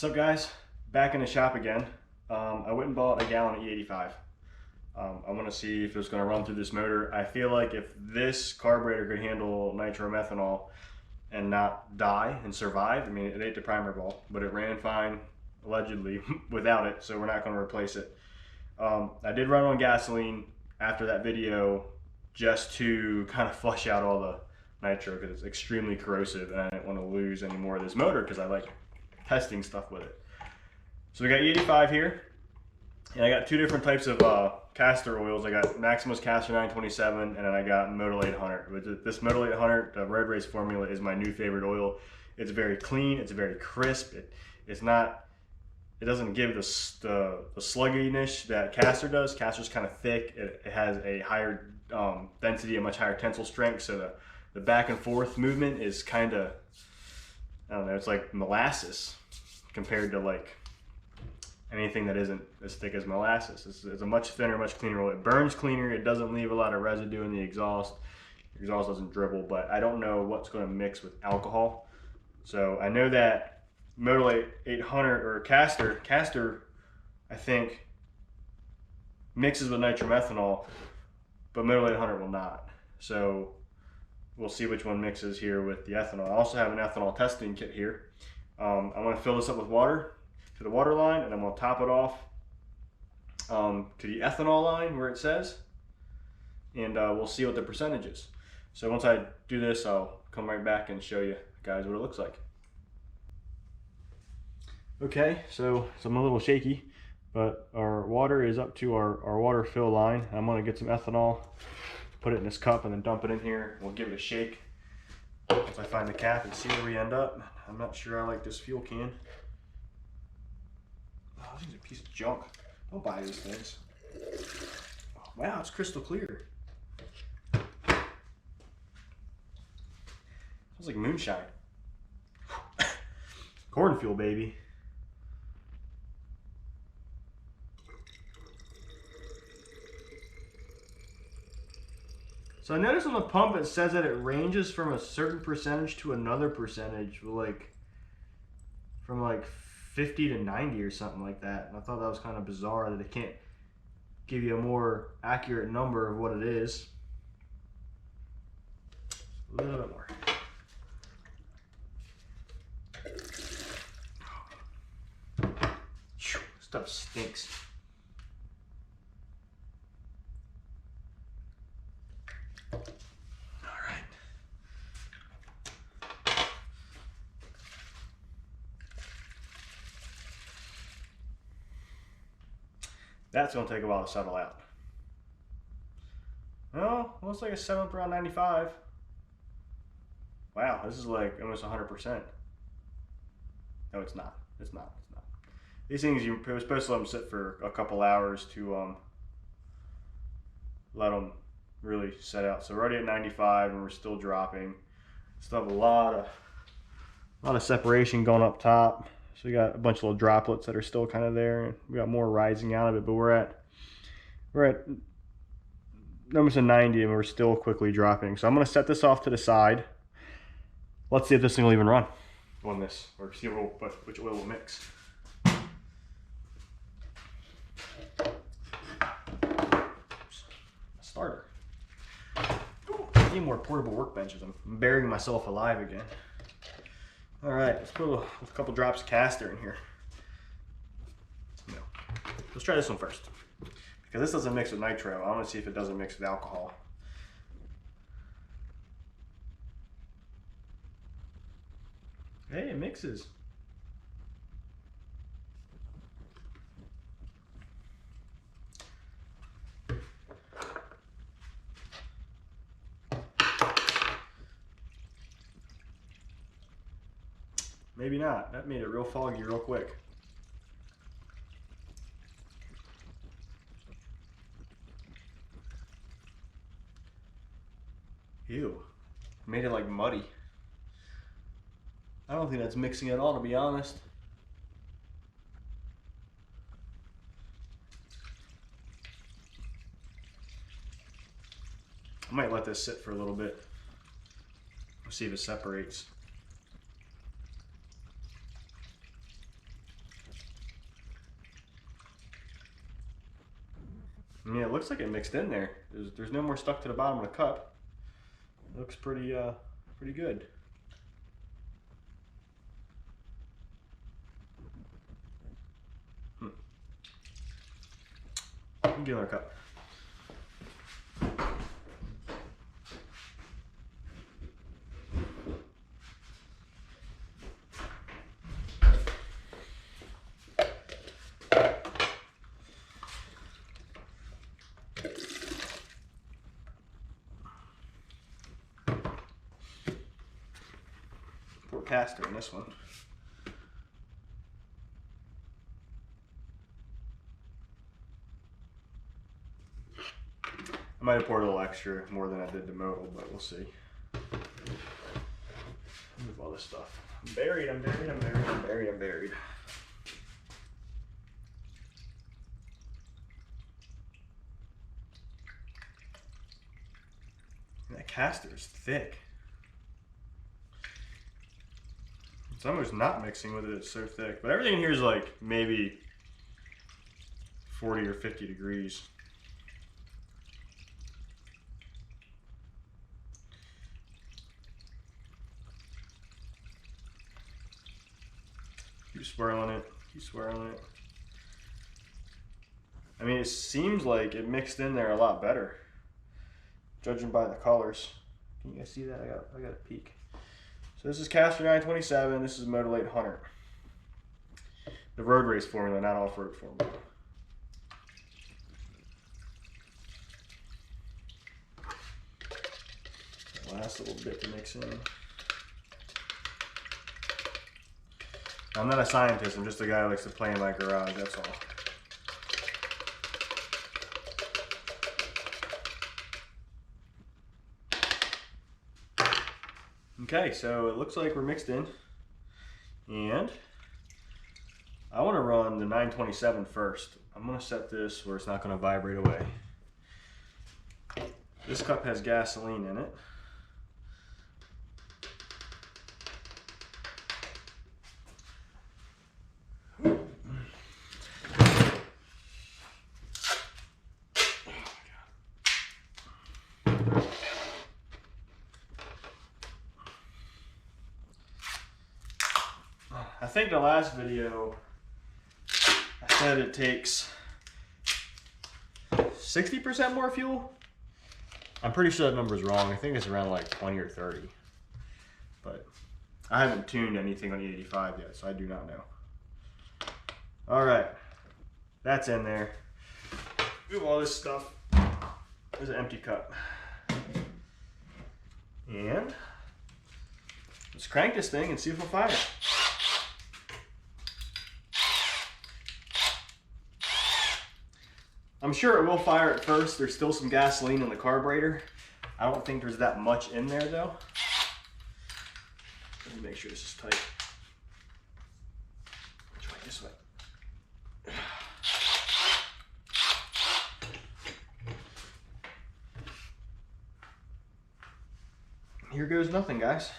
What's up, guys? Back in the shop again. I went and bought a gallon of E-85. I want to see if it's going to run through this motor. I feel like if this carburetor could handle nitromethanol and not die and survive, I mean, it ate the primer ball, but it ran fine, allegedly, without it, so we're not going to replace it. I did run on gasoline after that video just to kind of flush out all the nitro because it's extremely corrosive and I didn't want to lose any more of this motor because I like testing stuff with it. So we got E-85 here, and I got two different types of castor oils. I got Maximus Castor 927, and then I got Model 800. This Model 800 Road Race formula is my new favorite oil. It's very clean, it's very crisp. It doesn't give the sluggishness that Castor does. Castor's kind of thick. It has a higher density, a much higher tensile strength, so the back and forth movement is kind of, I don't know, it's like molasses compared to like anything that isn't as thick as molasses. It's a much thinner, much cleaner oil. It burns cleaner. It doesn't leave a lot of residue in the exhaust. The exhaust doesn't dribble, but I don't know what's going to mix with alcohol. So I know that Model 800 or Castor, I think, mixes with nitromethanol, but Model 800 will not. So we'll see which one mixes here with the ethanol. I also have an ethanol testing kit here. I'm going to fill this up with water to the water line, and I'm going to top it off to the ethanol line where it says, and we'll see what the percentage is. So once I do this, I'll come right back and show you guys what it looks like. Okay, so I'm a little shaky, but our water is up to our water fill line. I'm going to get some ethanol, put it in this cup, and then dump it in here. We'll give it a shake once I find the cap and see where we end up. I'm not sure I like this fuel can. Oh, this is a piece of junk. Don't buy these things. Oh, wow, it's crystal clear. Smells like moonshine. Corn fuel, baby. So I noticed on the pump it says that it ranges from a certain percentage to another percentage, from like 50 to 90 or something like that. And I thought that was kind of bizarre that it can't give you a more accurate number of what it is. A little bit more. Stuff stinks. That's going to take a while to settle out. Oh, looks like it's settled around 95. Wow, this is like almost 100%. No, it's not. It's not. It's not. These things, you're supposed to let them sit for a couple hours to let them really set out. So we're already at 95 and we're still dropping. Still have a lot of separation going up top. So we got a bunch of little droplets that are still kind of there, and we got more rising out of it, but we're at almost a 90 and we're still quickly dropping. So I'm going to set this off to the side. Let's see if this thing will even run on this, or see which oil will mix. Starter. Ooh, I need more portable workbenches. I'm burying myself alive again. All right, let's put a couple drops of castor in here. No. Let's try this one first. Because this doesn't mix with nitro. I want to see if it doesn't mix with alcohol. Hey, it mixes. Maybe not. That made it real foggy real quick. Ew. Made it like muddy. I don't think that's mixing at all, to be honest. I might let this sit for a little bit. We'll see if it separates. I mean, it looks like it mixed in there. There's no more stuck to the bottom of the cup. It looks pretty good. Get another cup. Pour caster in this one. I might have poured a little extra, more than I did the modal, but we'll see. Move all this stuff. I'm buried. That caster is thick. It's almost not mixing with it, it's so thick. But everything in here is like maybe 40 or 50 degrees. Keep swirling it, I mean, it seems like it mixed in there a lot better, judging by the colors. Can you guys see that? I got a peek. So this is Caster 927, this is Modal 800. The road race formula, not off-road formula. Last little bit to mix in. I'm not a scientist, I'm just a guy who likes to play in my garage, that's all. Okay, so it looks like we're mixed in. And I want to run the 927 first. I'm going to set this where it's not going to vibrate away. This cup has gasoline in it. I think the last video I said it takes 60% more fuel. I'm pretty sure that number's wrong. I think it's around like 20 or 30. But I haven't tuned anything on the E-85 yet, so I do not know. Alright, that's in there. Move all this stuff. There's an empty cup. And let's crank this thing and see if it'll fire. I'm sure it will fire at first. There's still some gasoline in the carburetor. I don't think there's that much in there though. Let me make sure this is tight. Try this way. Here goes nothing, guys.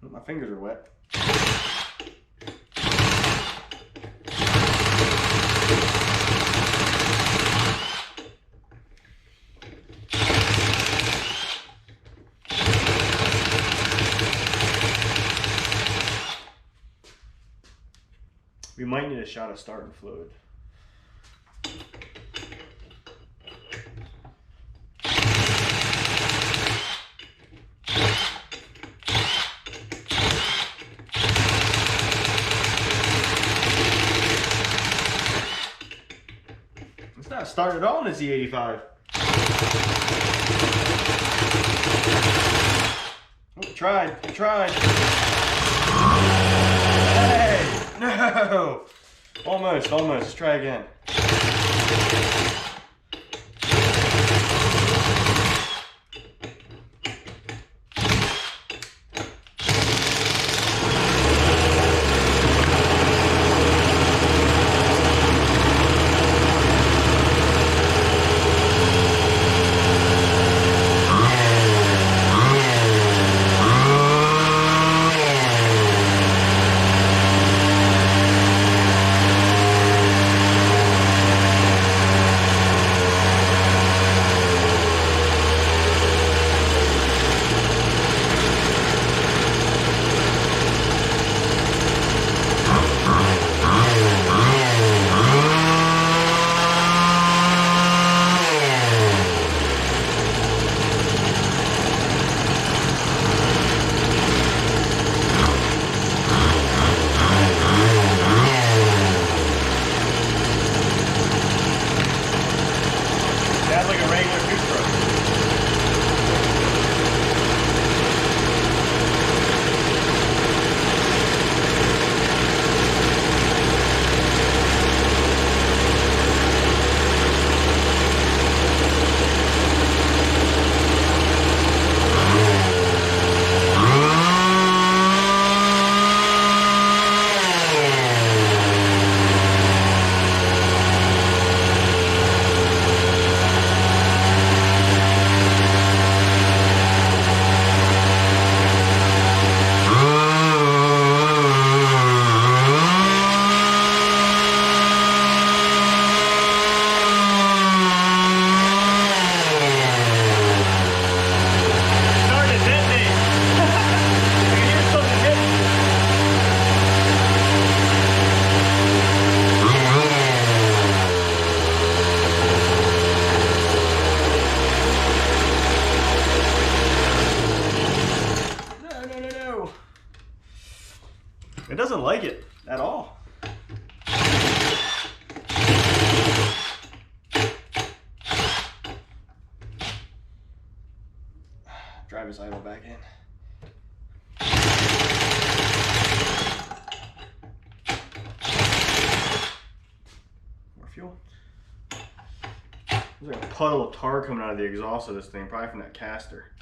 My fingers are wet. We might need a shot of starting fluid. It's not starting at all in this E-85. Oh, tried. Hey, no! Almost. Let's try again. It doesn't like it at all. Drive his idle back in. More fuel. There's like a puddle of tar coming out of the exhaust of this thing, probably from that caster.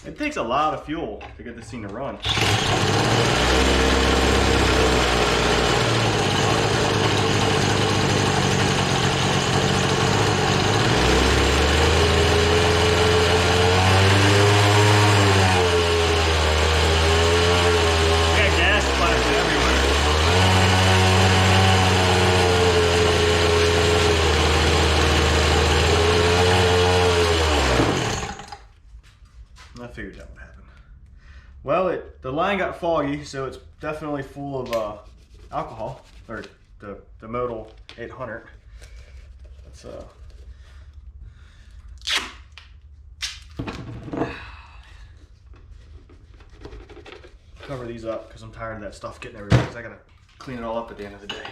It takes a lot of fuel to get this thing to run. I figured that would happen. Well, the line got foggy, so it's definitely full of alcohol, or the modal 800. Let's cover these up because I'm tired of that stuff getting everywhere. Because I gotta clean it all up at the end of the day.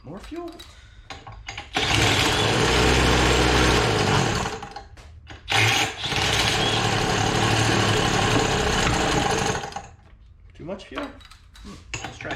More fuel. Too much fuel? Let's try.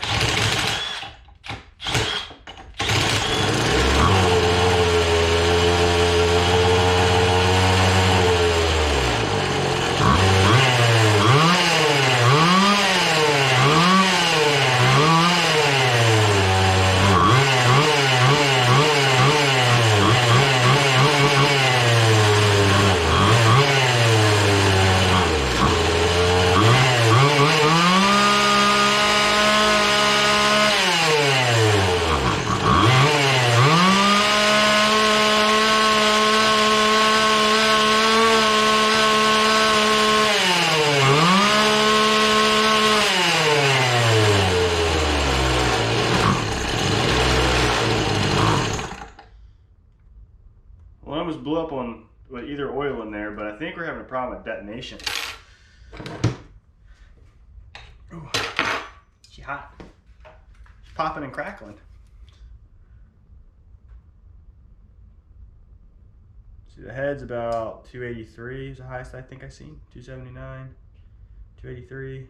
One almost blew up with either oil in there, but I think we're having a problem with detonation. Ooh, she hot. She's popping and crackling. See, the head's about 283 is the highest I think I've seen. 279, 283.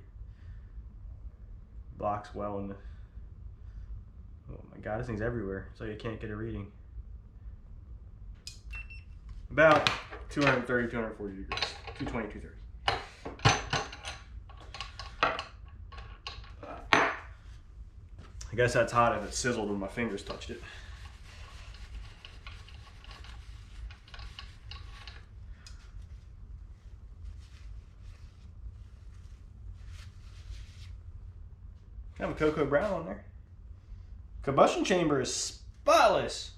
Block's well in the... Oh my god, this thing's everywhere, so you can't get a reading. About 230, 240 degrees. 220, 230. I guess that's hot if it sizzled when my fingers touched it. I have a cocoa brown on there. Combustion chamber is spotless.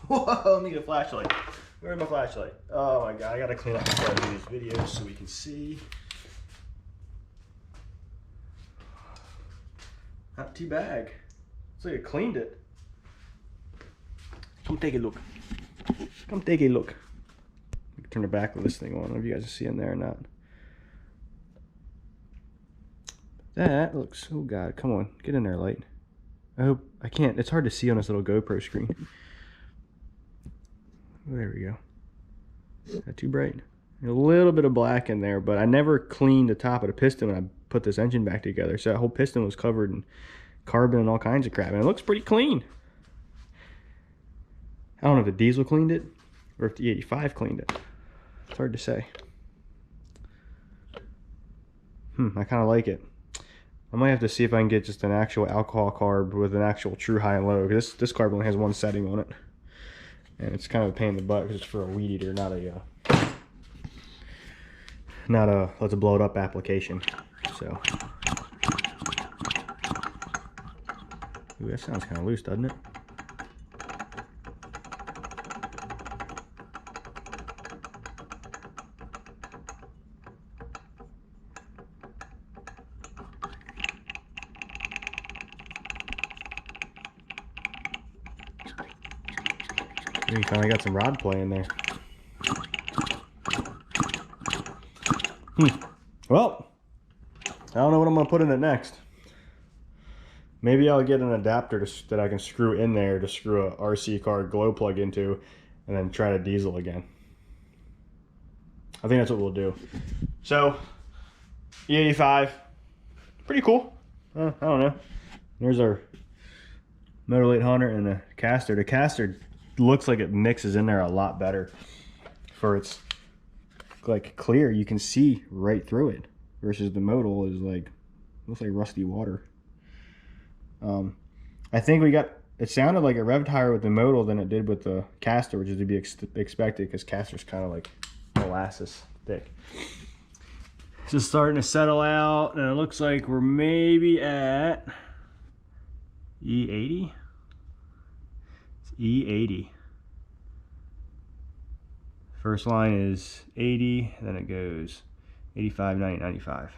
Whoa, I need a flashlight. Where's my flashlight? Oh my god, I gotta clean up before I do these videos so we can see. Not too bad. Looks like it cleaned it. Come take a look. Come take a look. Turn the back of this thing on. I don't know if you guys are seeing there or not. That looks, oh God, come on, get in there, light. I hope, I can't, it's hard to see on this little GoPro screen. There we go. Not too bright. A little bit of black in there, but I never cleaned the top of the piston when I put this engine back together. So that whole piston was covered in carbon and all kinds of crap, and it looks pretty clean. I don't know if the diesel cleaned it or if the E-85 cleaned it. It's hard to say. I kind of like it. I might have to see if I can get just an actual alcohol carb with an actual true high and low. This carb only has one setting on it, and it's kind of a pain in the butt because it's for a weed eater, not a let's blow it up application. So, ooh, that sounds kind of loose, doesn't it? You finally got some rod play in there. Well, I don't know what I'm going to put in it next. Maybe I'll get an adapter that I can screw in there to screw a RC car glow plug into, and then try to diesel again. I think that's what we'll do. So, E-85, pretty cool. I don't know. There's our Motor 800 and the caster. The caster looks like it mixes in there a lot better for its like clear. You can see right through it versus the modal is like, looks like rusty water. I think we got, it sounded like it revved higher with the modal than it did with the caster, which is to be expected because caster's kind of like molasses thick. It's just starting to settle out, and it looks like we're maybe at E80. E80. First line is 80, then it goes 85, 90, 95.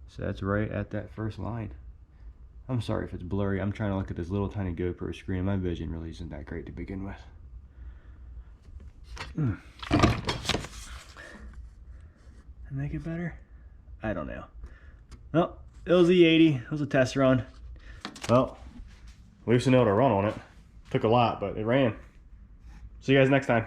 So that's right at that first line. I'm sorry if it's blurry. I'm trying to look at this little tiny GoPro screen. My vision really isn't that great to begin with. Make it better? I don't know. Well, it was E80. It was a test run. Well, at least we know to run on it. Took a lot, but it ran. See you guys next time.